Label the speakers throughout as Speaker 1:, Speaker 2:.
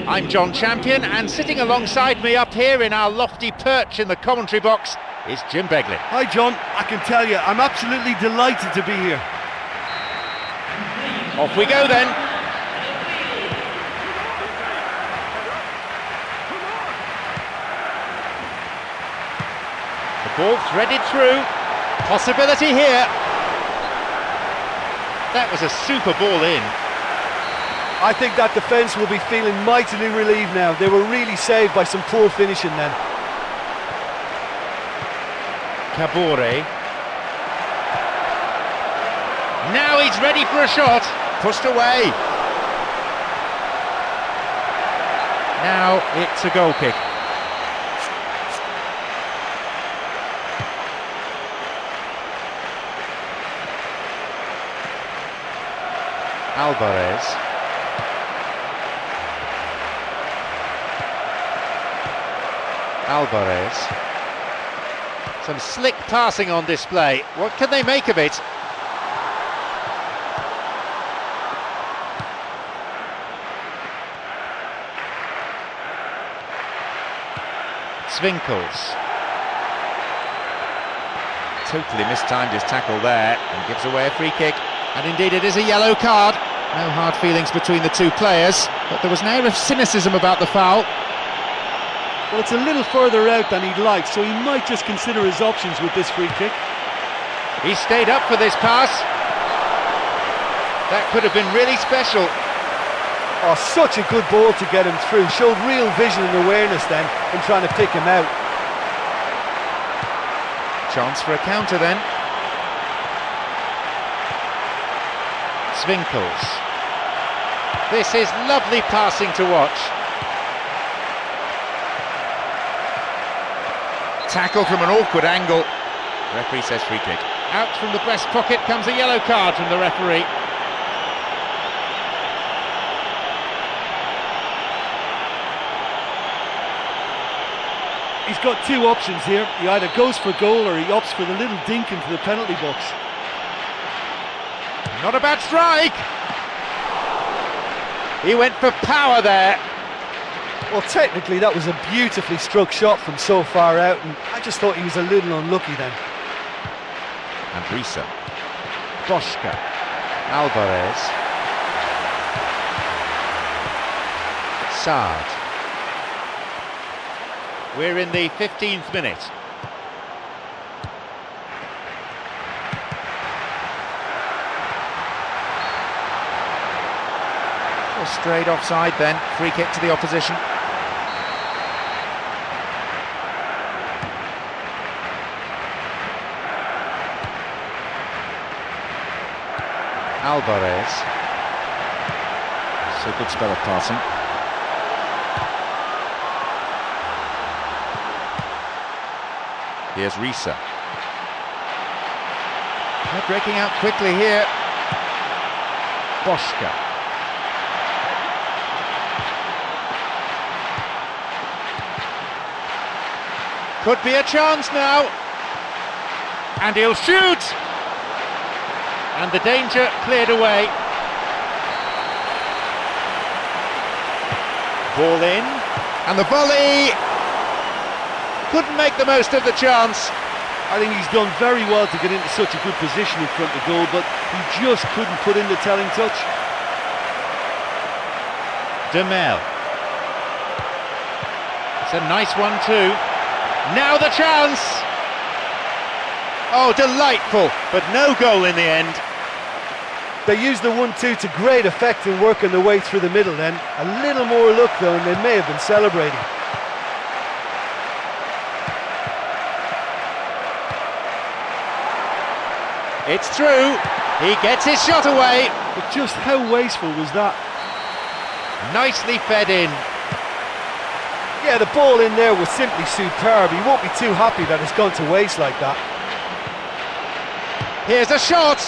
Speaker 1: I'm John Champion, and sitting alongside me up here in our lofty perch in the commentary box is Jim Beglin.
Speaker 2: Hi John, I can tell you, I'm absolutely delighted to be here.
Speaker 1: Off we go then. The ball threaded through. Possibility here. That was a super ball in.
Speaker 2: I think that defence will be feeling mightily relieved now. They were really saved by some poor finishing then.
Speaker 1: Kabore. Now he's ready for a shot. Pushed away. Now it's a goal kick. Alvarez. Alvarez. Some slick passing on display. What can they make of it? Swinkels. Totally mistimed his tackle there and gives away a free kick. And indeed it is a yellow card. No hard feelings between the two players, but there was an air of cynicism about the foul.
Speaker 2: Well, it's a little further out than he'd like, so he might just consider his options with this free kick.
Speaker 1: He stayed up for this pass. That could have been really special.
Speaker 2: Oh, such a good ball to get him through. Showed real vision and awareness then in trying to pick him out.
Speaker 1: Chance for a counter then. Swinkels. This is lovely passing to watch. Tackle from an awkward angle. Referee says free kick. Out from the breast pocket comes a yellow card from the referee.
Speaker 2: He's got two options here. He either goes for goal or he opts for the little dink into the penalty box.
Speaker 1: Not a bad strike. He went for power there.
Speaker 2: Well, technically that was a beautifully struck shot from so far out, and I just thought he was a little unlucky then.
Speaker 1: And Risa. Boschka. Alvarez. Saad. We're in the 15th minute. Well, straight offside then. Free kick to the opposition. Alvarez. So good spell of passing. Here's Risa. They're breaking out quickly here. Boschka. Could be a chance now. And he'll shoot! And the danger cleared away. Ball in. And the volley! Couldn't make the most of the chance.
Speaker 2: I think he's done very well to get into such a good position in front of goal, but he just couldn't put in the telling touch.
Speaker 1: Demel. It's a nice one too. Now the chance! Oh, delightful, but no goal in the end.
Speaker 2: They used the 1-2 to great effect in working their way through the middle then. A little more luck though, and they may have been celebrating.
Speaker 1: It's through. He gets his shot away.
Speaker 2: But just how wasteful was that?
Speaker 1: Nicely fed in.
Speaker 2: Yeah, the ball in there was simply superb. He won't be too happy that it's gone to waste like that.
Speaker 1: Here's a shot.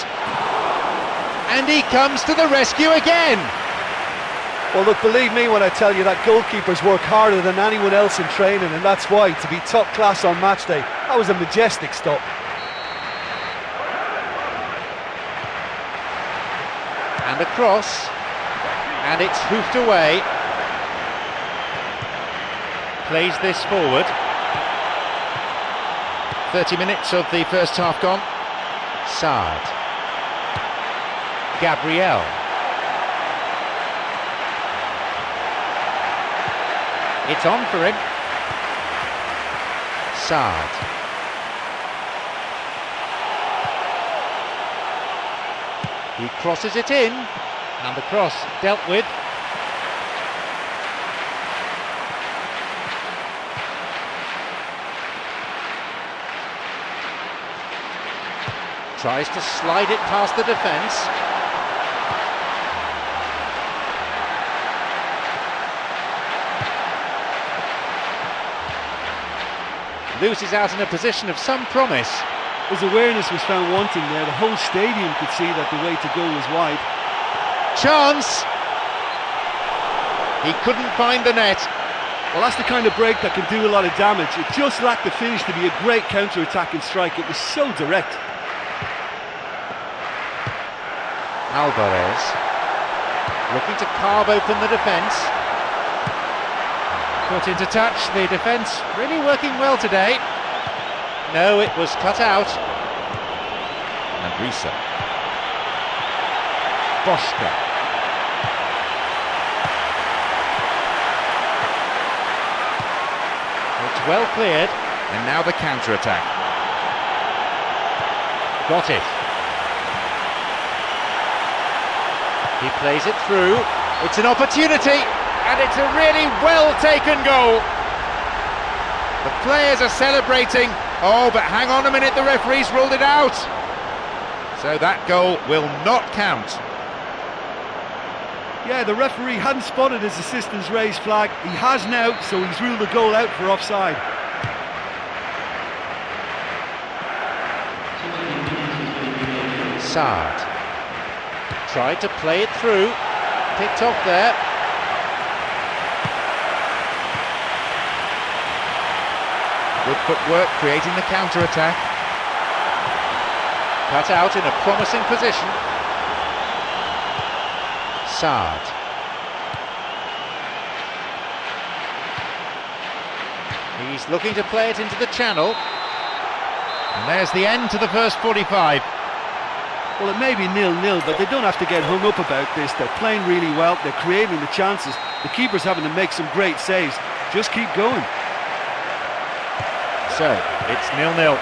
Speaker 1: And he comes to the rescue again.
Speaker 2: Well, look, believe me when I tell you that goalkeepers work harder than anyone else in training, and that's why, to be top class on match day, that was a majestic stop.
Speaker 1: And a cross. And it's hoofed away. Plays this forward. 30 minutes of the first half gone. Saad. Gabriel. It's on for him. Saad. He crosses it in, and the cross dealt with. Tries to slide it past the defence. Loses out in a position of some promise.
Speaker 2: His awareness was found wanting there. The whole stadium could see that the way to go was wide.
Speaker 1: Chance! He couldn't find the net.
Speaker 2: Well, that's the kind of break that can do a lot of damage. It just lacked the finish to be a great counter-attacking strike. It was so direct.
Speaker 1: Alvarez looking to carve open the defence. Put into touch, the defence really working well today. No, it was cut out. And Risa. Boschka. It's well cleared, and now the counter-attack. Got it. He plays it through. It's an opportunity, and it's a really well-taken goal. The players are celebrating. Oh, but hang on a minute, the referee's ruled it out. So that goal will not count.
Speaker 2: Yeah, the referee hadn't spotted his assistant's raised flag. He has now, so he's ruled the goal out for offside.
Speaker 1: Saad tried to play it through, picked off there. Good footwork, creating the counter-attack. Cut out in a promising position. Saad. He's looking to play it into the channel. And there's the end to the first 45.
Speaker 2: Well, it may be 0-0, but they don't have to get hung up about this. They're playing really well, they're creating the chances. The keeper's having to make some great saves. Just keep going.
Speaker 1: So, it's 0-0.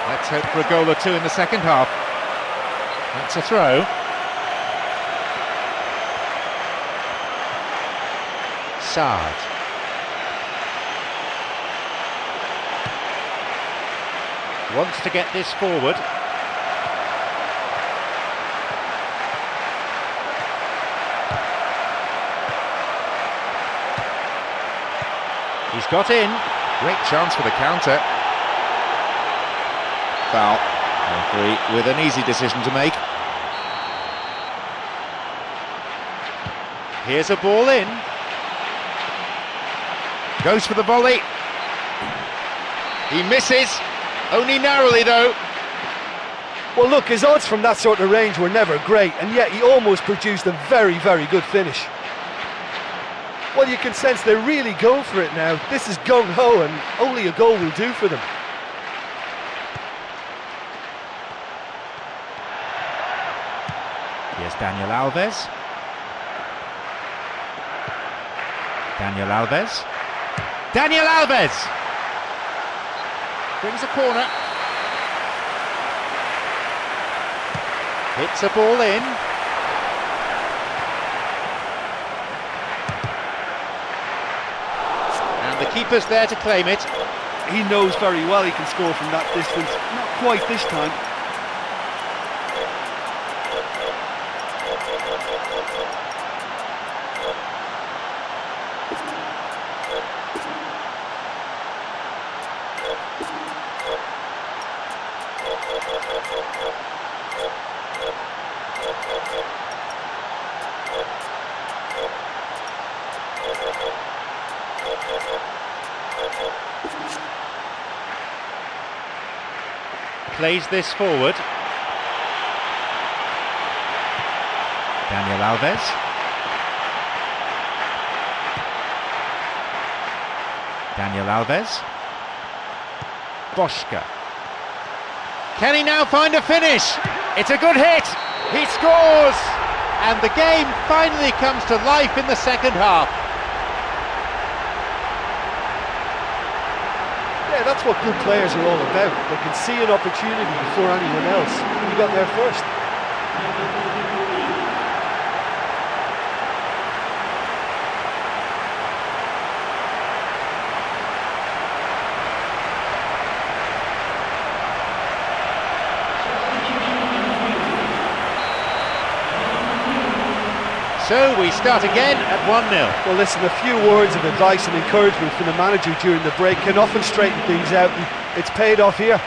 Speaker 1: Let's hope for a goal or two in the second half. That's a throw. Saad. Wants to get this forward. He's got in. Great chance for the counter. Foul. Referee with an easy decision to make. Here's a ball in. Goes for the volley. He misses. Only narrowly though.
Speaker 2: Well, look, his odds from that sort of range were never great, and yet he almost produced a very, very good finish. Well, you can sense they're really going for it now. This is gung-ho, and only a goal will do for them.
Speaker 1: Here's Daniel Alves. Daniel Alves. Daniel Alves! Brings a corner. Hits a ball in. And the keeper's there to claim it.
Speaker 2: He knows very well he can score from that distance. Not quite this time.
Speaker 1: plays this forward. Daniel Alves. Daniel Alves. Boschka. Can he now find a finish? It's a good hit. He scores. And the game finally comes to life in the second half.
Speaker 2: Yeah, that's what good players are all about. They can see an opportunity before anyone else. He got there first.
Speaker 1: So we start again at 1-0.
Speaker 2: Well, listen, a few words of advice and encouragement from the manager during the break can often straighten things out, and it's paid off here.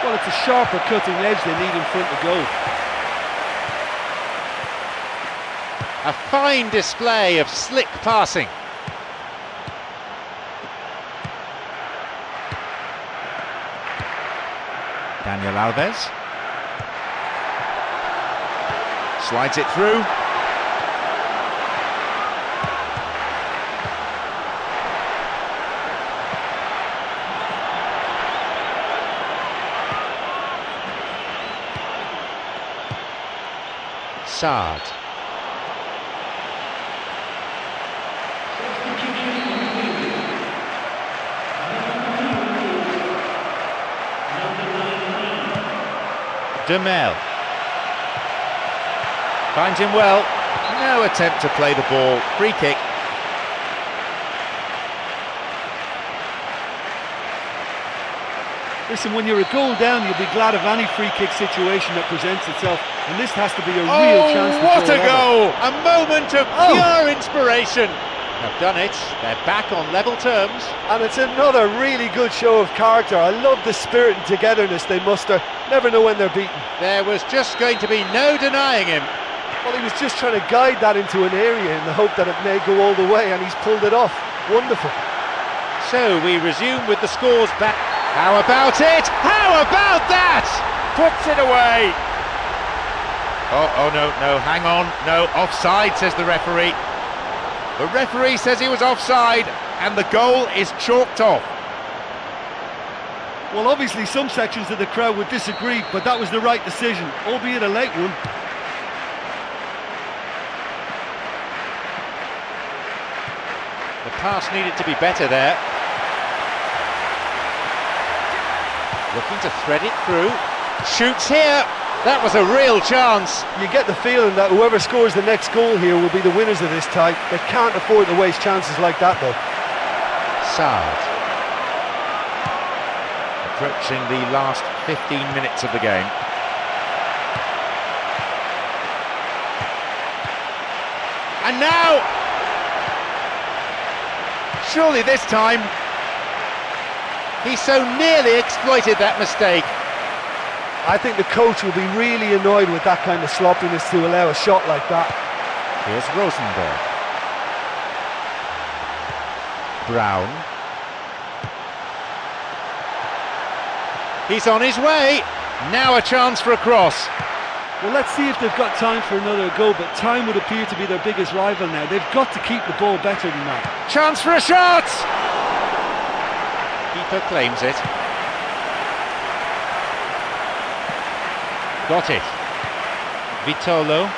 Speaker 2: Well, it's a sharper cutting edge they need in front of goal.
Speaker 1: A fine display of slick passing. Daniel Alves slides it through. Sard. Demel finds him well. No attempt to play the ball. Free kick.
Speaker 2: Listen, when you're a goal down, you'll be glad of any free kick situation that presents itself, and this has to be a real chance to
Speaker 1: what
Speaker 2: draw
Speaker 1: a
Speaker 2: level.
Speaker 1: goal! A moment of pure inspiration. Have done it. They're back on level terms.
Speaker 2: And it's another really good show of character. I love the spirit and togetherness they muster. Never know when they're beaten.
Speaker 1: There was just going to be no denying him.
Speaker 2: Well, he was just trying to guide that into an area in the hope that it may go all the way, and he's pulled it off. Wonderful.
Speaker 1: So we resume with the scores back. How about it? How about that? Puts it away. Oh no, hang on. No, offside, says the referee. The referee says he was offside, and the goal is chalked off.
Speaker 2: Well, obviously some sections of the crowd would disagree, but that was the right decision, albeit a late one.
Speaker 1: The pass needed to be better there. Looking to thread it through. Shoots here. That was a real chance.
Speaker 2: You get the feeling that whoever scores the next goal here will be the winners of this tie. They can't afford to waste chances like that, though.
Speaker 1: Sard. Approaching the last 15 minutes of the game. And now, surely this time, he so nearly exploited that mistake.
Speaker 2: I think the coach will be really annoyed with that kind of sloppiness to allow a shot like that.
Speaker 1: Here's Rosenberg. Brown. He's on his way. Now a chance for a cross.
Speaker 2: Well, let's see if they've got time for another go, but time would appear to be their biggest rival now. They've got to keep the ball better than that.
Speaker 1: Chance for a shot! Keeper claims it. Got it. Vitolo.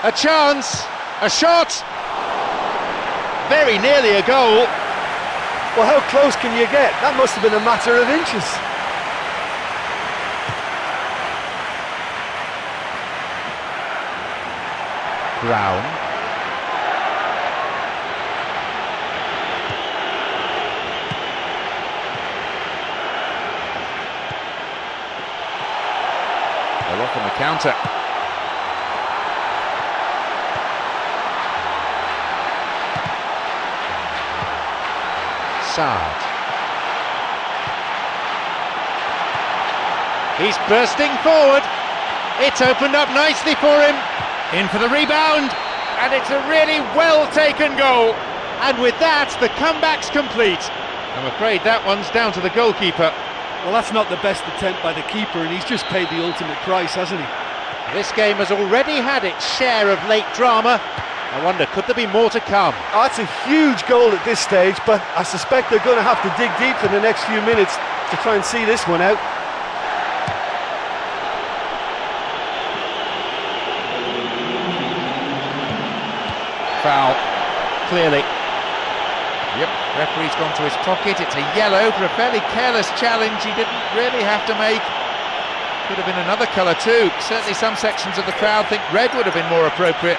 Speaker 1: A chance! A shot! Very nearly a goal.
Speaker 2: Well, how close can you get? That must have been a matter of inches.
Speaker 1: Brown. They're off on the counter. Sard. He's bursting forward. It's opened up nicely for him. In for the rebound. and it's a really well-taken goal. And with that, the comeback's complete. I'm afraid that one's down to the goalkeeper.
Speaker 2: Well, that's not the best attempt by the keeper, and he's just paid the ultimate price, hasn't he?
Speaker 1: This game has already had its share of late drama. I wonder, could there be more to come?
Speaker 2: Oh, that's a huge goal at this stage, but I suspect they're going to have to dig deep for the next few minutes to try and see this one out.
Speaker 1: Foul, clearly. Yep, referee's gone to his pocket. It's a yellow for a fairly careless challenge he didn't really have to make. Could have been another colour too. Certainly some sections of the crowd think red would have been more appropriate.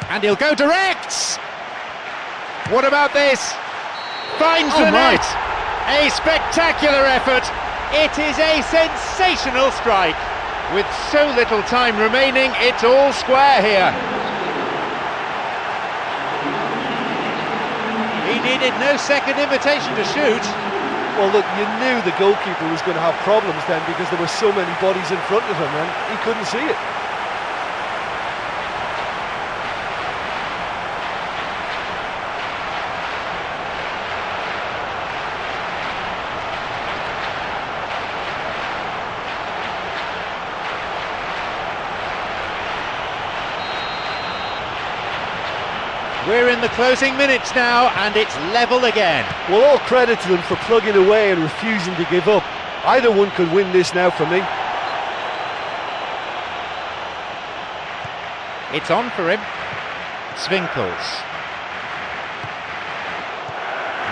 Speaker 1: And he'll go direct! What about this? Finds the net! A spectacular effort! It is a sensational strike! With so little time remaining, it's all square here. He needed no second invitation to shoot.
Speaker 2: Well, look, you knew the goalkeeper was going to have problems then because there were so many bodies in front of him and he couldn't see it.
Speaker 1: We're in the closing minutes now, and it's level again.
Speaker 2: Well, all credit to them for plugging away and refusing to give up. Either one could win this now for me.
Speaker 1: It's on for him. Swinkels.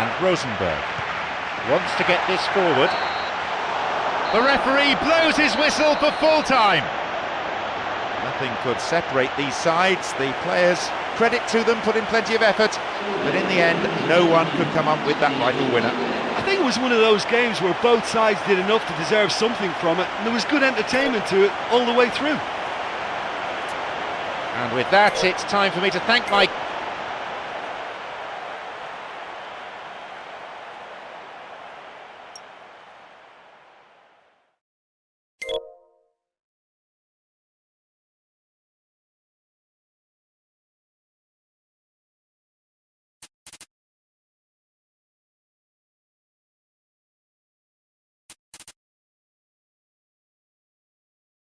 Speaker 1: And Rosenberg wants to get this forward. The referee blows his whistle for full time. Nothing could separate these sides. The players, credit to them, put in plenty of effort, but in the end no one could come up with that vital winner.
Speaker 2: I think it was one of those games where both sides did enough to deserve something from it, and there was good entertainment to it all the way through.
Speaker 1: And with that, it's time for me to thank my